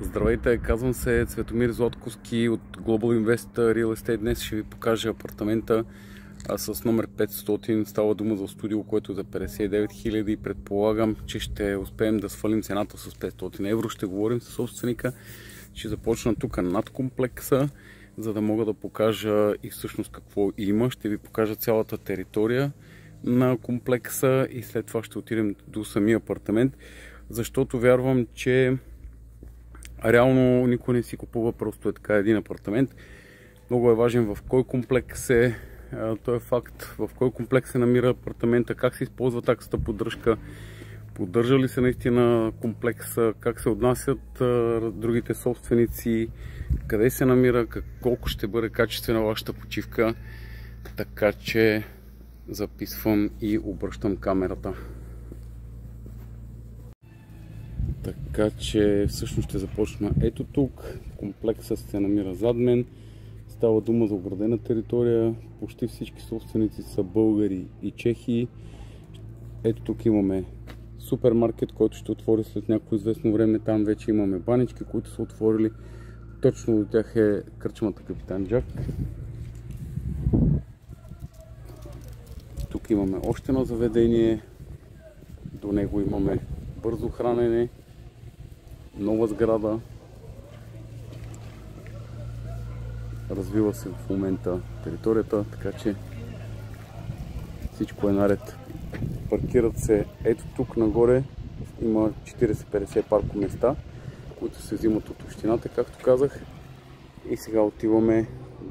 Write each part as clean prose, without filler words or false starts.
Здравейте, казвам се Цветомир Златковски от Global Invest Real Estate. Днес ще ви покажа апартамента с номер 500. Става дума за студио, което е за 59 000. Предполагам, че ще успеем да свалим цената с 500 евро. Ще говорим с собственика. Ще започна тук над комплекса, за да мога да покажа и всъщност какво има. Ще ви покажа цялата територия на комплекса и след това ще отидем до самия апартамент, защото вярвам, че реално никой не си купува просто е така един апартамент. Много е важен в кой комплекс е, той е факт, в кой комплекс се намира апартамента, как се използва таксата поддръжка, поддържа ли се наистина комплекса, как се отнасят другите собственици, къде се намира, колко ще бъде качествена вашата почивка. Така че записвам и обръщам камерата. Така че всъщност ще започна ето тук. Комплексът се намира зад мен. Става дума за оградена територия. Почти всички собственици са българи и чехи. Ето тук имаме супермаркет, който ще отвори след някакво известно време. Там вече имаме банички, които са отворили. Точно до тях е кръчмата Капитан Джак. Тук имаме още едно заведение. До него имаме бързо хранене. Нова сграда. Развива се в момента територията, така че всичко е наред. Паркират се ето тук нагоре. Има 40-50 паркоместа, които се взимат от общината, както казах. И сега отиваме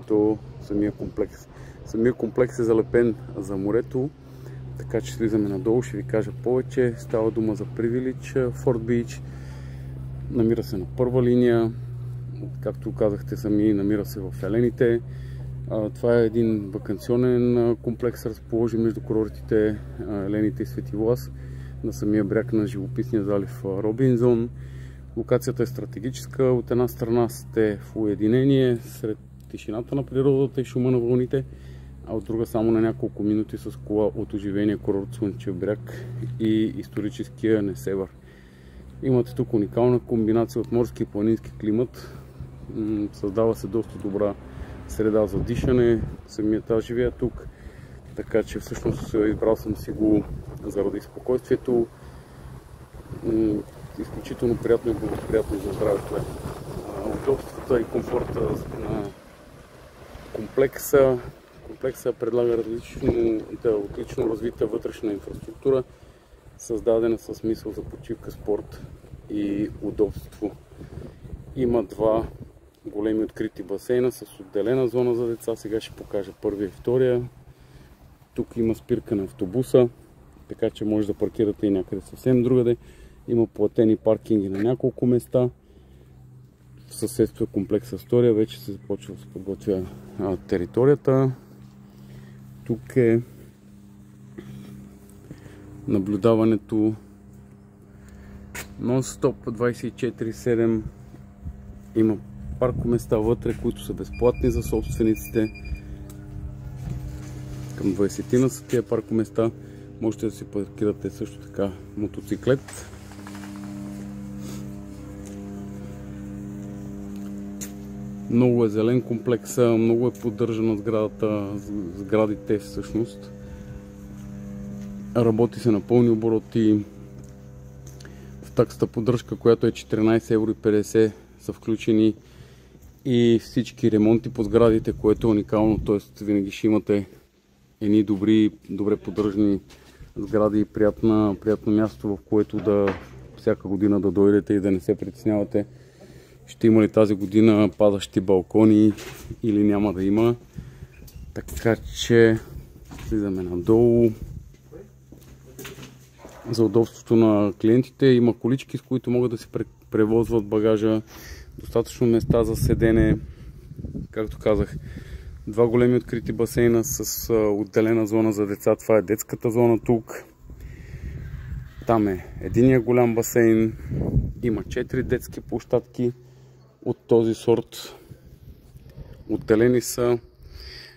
до самия комплекс. Самия комплекс е залепен за морето, така че слизаме надолу, ще ви кажа повече. Става дума за Privilege Fort Beach. Намира се на първа линия, както казахте сами, намира се в Елените. Това е един ваканционен комплекс, разположен между курортите Елените и Свети Влас, на самия бряг на живописния залив Робинзон. Локацията е стратегическа. От една страна сте в уединение сред тишината на природата и шума на вълните, а от друга само на няколко минути с кола от оживения курорт Слънчев бряг и историческия Несебър. Имате тук уникална комбинация от морски и планински климат. Създава се доста добра среда за дишане. Самият аз живея тук, така че всъщност избрал съм си го заради спокойствието. Изключително приятно и благоприятно за здравето. Удобствата и комфорта на комплекса. Комплексът предлага отлично развита вътрешна инфраструктура, създадена с мисъл за почивка, спорт и удобство. Има два големи открити басейна с отделена зона за деца. Сега ще покажа първия и втория. Тук има спирка на автобуса, така че може да паркирате и някъде съвсем другаде. Има платени паркинги на няколко места. В съседство е комплекс с втория. Вече се започва да се подготвя територията. Тук е наблюдаването нон-стоп 24/7. Има паркоместа вътре, които са безплатни за собствениците. Към 20 са тия паркоместа. Можете да си паркирате също така мотоциклет. Много е зелен комплекса, много е поддържана сградите всъщност. Работи се на пълни обороти. В таксата поддръжка, която е 14,50 евро, са включени и всички ремонти по сградите, което е уникално, т.е. винаги ще имате едни добре поддържани сгради и приятно място, в което всяка година да дойдете и да не се притеснявате ще има ли тази година падащи балкони или няма да има. Така че слизаме надолу. За удобството на клиентите има колички, с които могат да се превозват багажа. Достатъчно места за седене. Както казах, два големи открити басейна с отделена зона за деца. Това е детската зона тук. Там е единия голям басейн. Има 4 детски площадки от този сорт. Отделени са.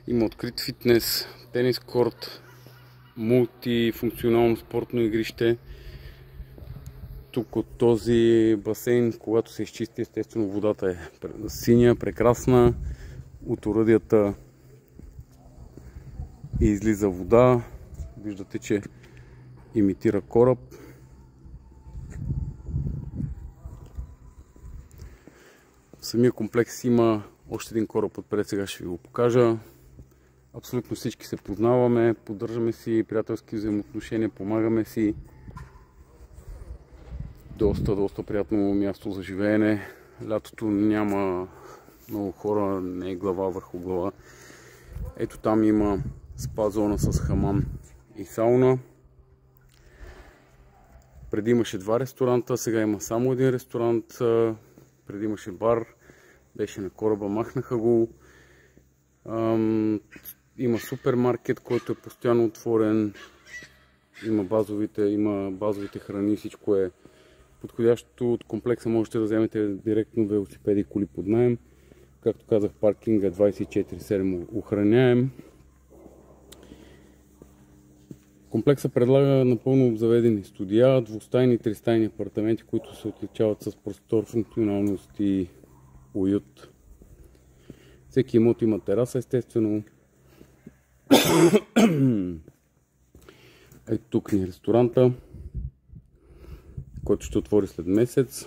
Има открит фитнес, тенис корт, мултифункционално спортно игрище. Тук от този басейн, когато се изчисти, естествено водата е синя, прекрасна. От оръдията излиза вода. Виждате, че имитира кораб. В самия комплекс има още един кораб отпред, сега ще ви го покажа. Абсолютно всички се познаваме, поддържаме си приятелски взаимоотношения, помагаме си. Доста приятно място за живеене. Лятото няма много хора, не е глава върху глава. Ето там има спа зона с хамам и сауна. Преди имаше 2 ресторанта, сега има само един ресторант. Преди имаше бар, беше на кораба, махнаха го. Има супермаркет, който е постоянно отворен. Има базовите храни, всичко е подходящо. От комплекса можете да вземете директно велосипеди и коли под наем. Както казах, паркинга е 24/7 охраняем. Комплекса предлага напълно обзаведени студия, двустайни и тристайни апартаменти, които се отличават с простор, функционалност и уют. Всеки имот има тераса, естествено. Ето тук ни е ресторанта, който ще отвори след месец.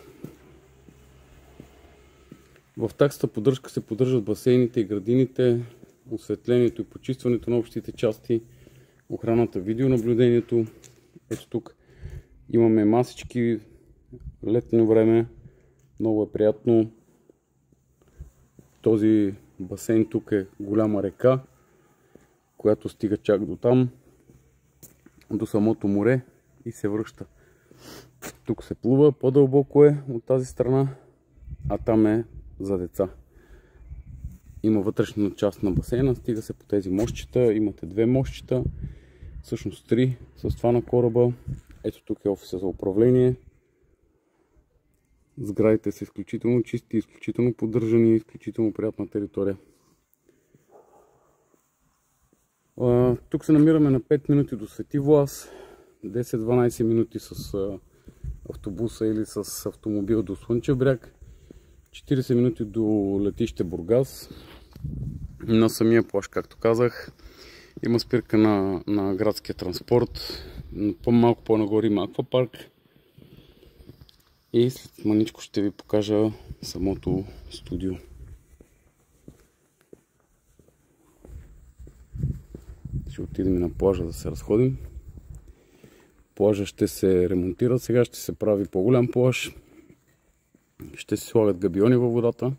В таксата поддръжка се поддържат басейните и градините, осветлението и почистването на общите части, охраната, видеонаблюдението. Ето тук имаме масички, летно време, много е приятно. Този басейн тук е голяма река, която стига чак до там, до самото море и се връща. Тук се плува, по-дълбоко е от тази страна, а там е за деца. Има вътрешна част на басейна, стига се по тези мостчета, имате 2 мостчета, всъщност 3 с това на кораба. Ето тук е офиса за управление. Сградите са изключително чисти, изключително поддържани, изключително приятна територия. Тук се намираме на 5 минути до Свети Влас, 10-12 минути с автобуса или с автомобил до Слънчев бряг, 40 минути до летище Бургас. На самия плаж, както казах, има спирка на градския транспорт. Малко по-нагоре има аквапарк. И след маничко ще ви покажа самото студио. Ще отидем на плажа да се разходим. Плажа ще се ремонтира, сега ще се прави по-голям плаж. Ще се слагат габиони във водата.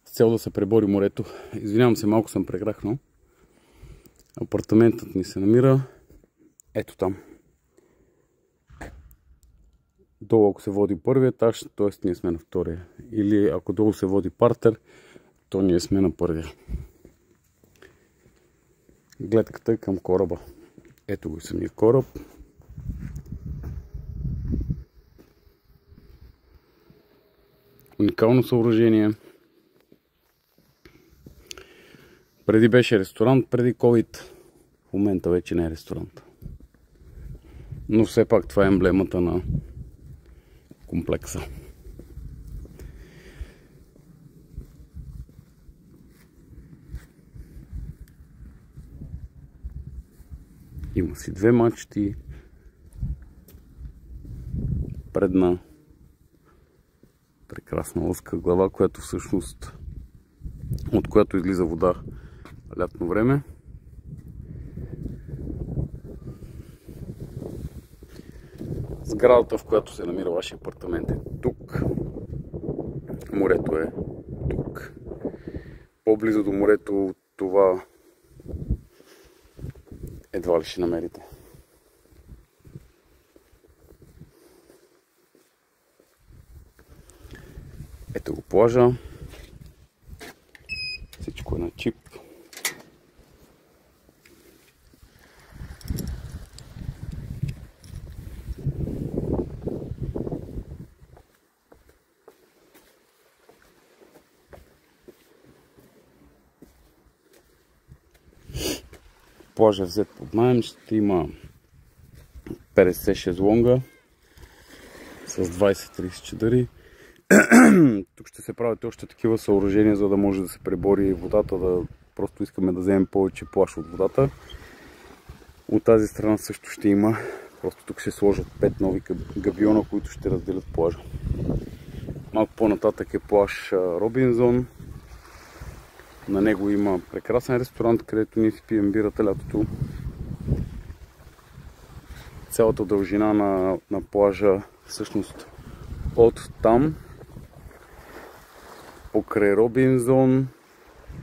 С цел да се пребори морето. Извинявам се, малко съм преграхнал. Апартаментът ни се намира ето там. Долу ако се води първия етаж, т.е. ние сме на втория. Или ако долу се води партер, то ние сме на първия. Гледката е към кораба. Ето го самия кораб. Уникално съоръжение. Преди беше ресторант, преди COVID. В момента вече не е ресторант. Но все пак това е емблемата на комплекса. Има си 2 мачти. Предна прекрасна лъска глава, която всъщност от която излиза вода лятно време. Сградата, в която се намира вашия апартамент, е тук. Морето е тук. По-близо до морето това едва ли ще намерите. Ето го плажа. Всичко е на чип. Плажа е взет под наем, ще има 50 шезлонга с 20-30 чадъри. Тук ще се правят още такива съоръжения, за да може да се пребори водата, просто искаме да вземем повече плаж от водата. От тази страна също ще има, просто тук ще сложат 5 нови габиона, които ще разделят плажа. Малко по-нататък е плаж Робинзон. На него има прекрасен ресторант, където ние си пием бирата лятото. Цялата дължина на плажа, всъщност от там, покрай Робинзон,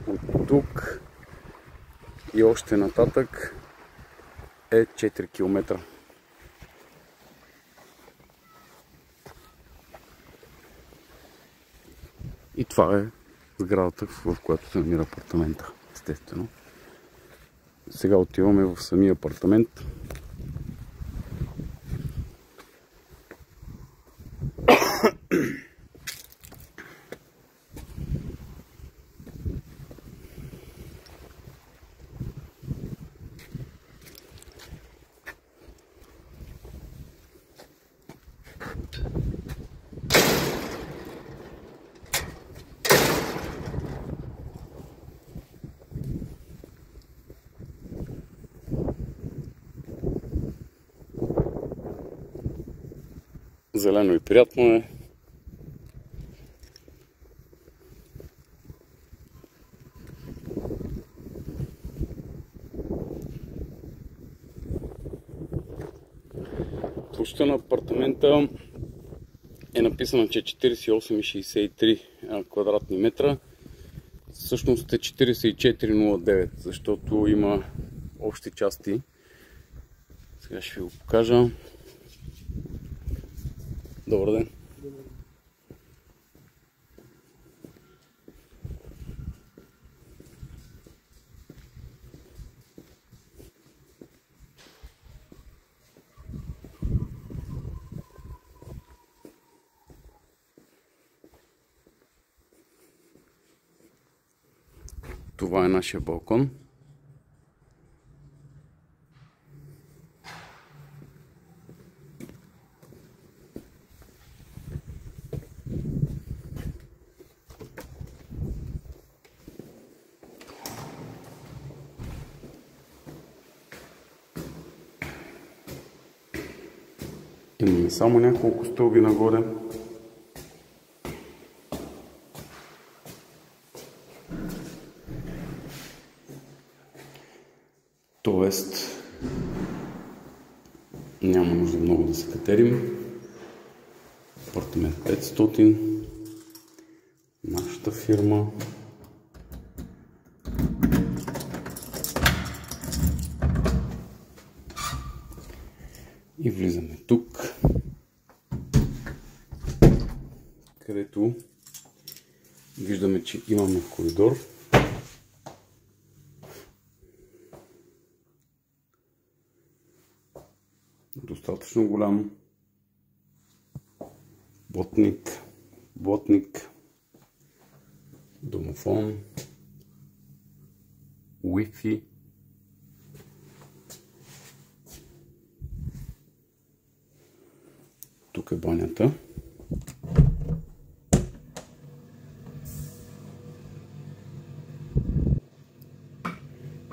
от тук и още нататък е 4 км. И това е сградата, в която се намира апартамента, естествено. Сега отиваме в самия апартамент. Зелено и приятно е. Площта на апартамента е написано, че е 48,63 квадратни метра. Всъщност е 44,09, защото има общи части. Сега ще ви го покажа. Добър ден! Това е нашия балкон. Имаме само няколко стълби нагоре. Тоест, няма нужда много да се катерим. Апартамент 500. Нашата фирма. И влизаме тук, където виждаме, че имаме коридор. Достатъчно голям. Блатник, домофон, Wi-Fi. Тук е банята.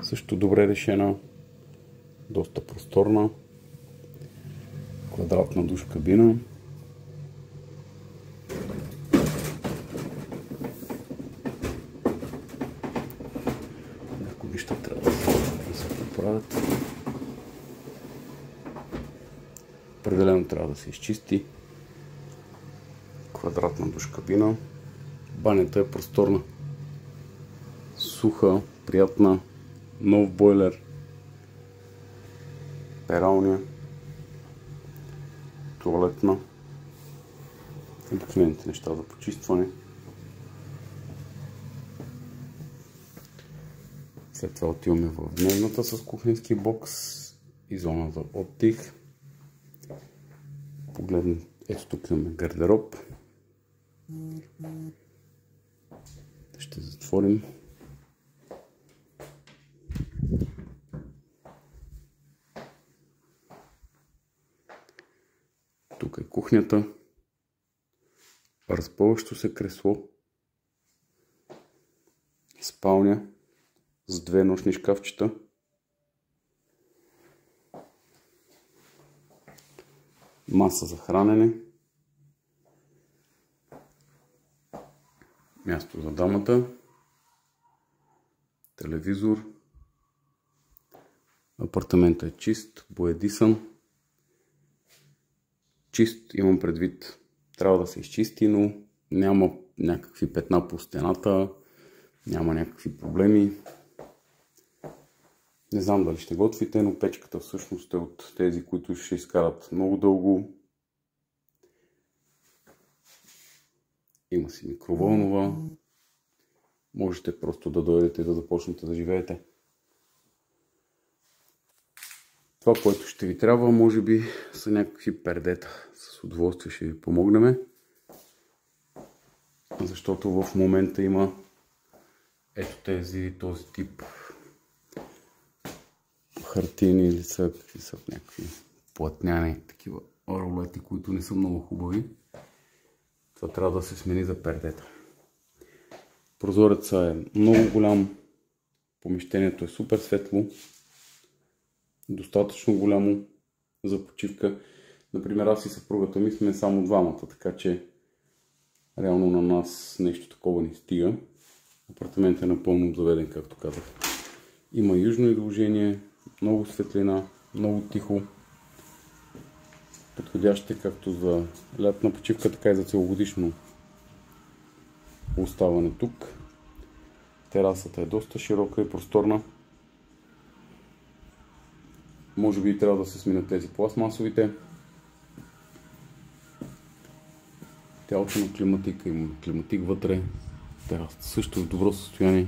Също добре решена, доста просторна, квадратна душ кабина. Някои неща трябва да се поправят. Определено трябва да се изчисти. Квадратна душ кабина. Банята е просторна, суха, приятна, нов бойлер, пералня, туалетна, обикновените неща за почистване. След това отиваме в дневната с кухненски бокс и зона за отдих. Погледнем, ето тук имаме гардероб. Ще затворим. Тук е кухнята. Разпъващо се кресло. Спалня с 2 нощни шкафчета. Маса за хранене. Място за дамата. Телевизор. Апартаментът е чист, боядисан. Чист имам предвид. Трябва да се изчисти, но няма някакви петна по стената. Няма някакви проблеми. Не знам дали ще готвите, но печката всъщност е от тези, които ще изкарат много дълго. Има си микровълнова. Можете просто да дойдете и да започнете да живеете. Това, което ще ви трябва, може би са някакви пердета. С удоволствие ще ви помогнем. Защото в момента има ето този тип хартини или са, какви са някакви платняни, такива ролети, които не са много хубави. Това трябва да се смени за пердета. Прозорецът е много голям. Помещението е супер светло. Достатъчно голямо за почивка. Например, аз и съпругата ми сме само двамата, така че реално на нас нещо такова не стига. Апартаментът е напълно обзаведен, както казах. Има южно изложение, много светлина, много тихо. Подходящ е както за лятна почивка, така и за целогодишно оставане тук. Терасата е доста широка и просторна. Може би трябва да се сменят тези пластмасовите. Тялото на климатика, има климатик вътре. Терасата също е в добро състояние.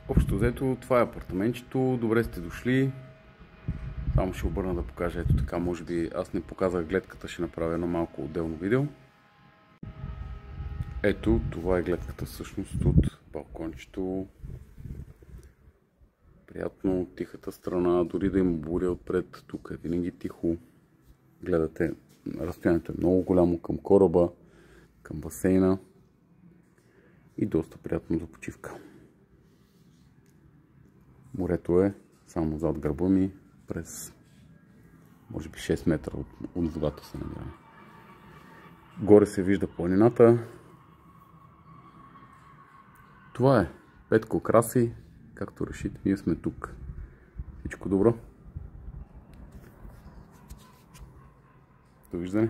Общо взето, това е апартаментчето. Добре сте дошли. Само ще обърна да покажа ето така. Може би аз не показах гледката, ще направя едно малко отделно видео. Ето, това е гледката всъщност от балкончето. Приятно, тихата страна, дори да има буря отпред, тук е винаги тихо. Гледате, разстоянието е много голямо към кораба, към басейна и доста приятно за почивка. Морето е само зад гърба ми, през може би 6 метра от водата се намираме. Горе се вижда планината. Това е. Петко краси, както решите, ние сме тук. Всичко добро. Довиждане.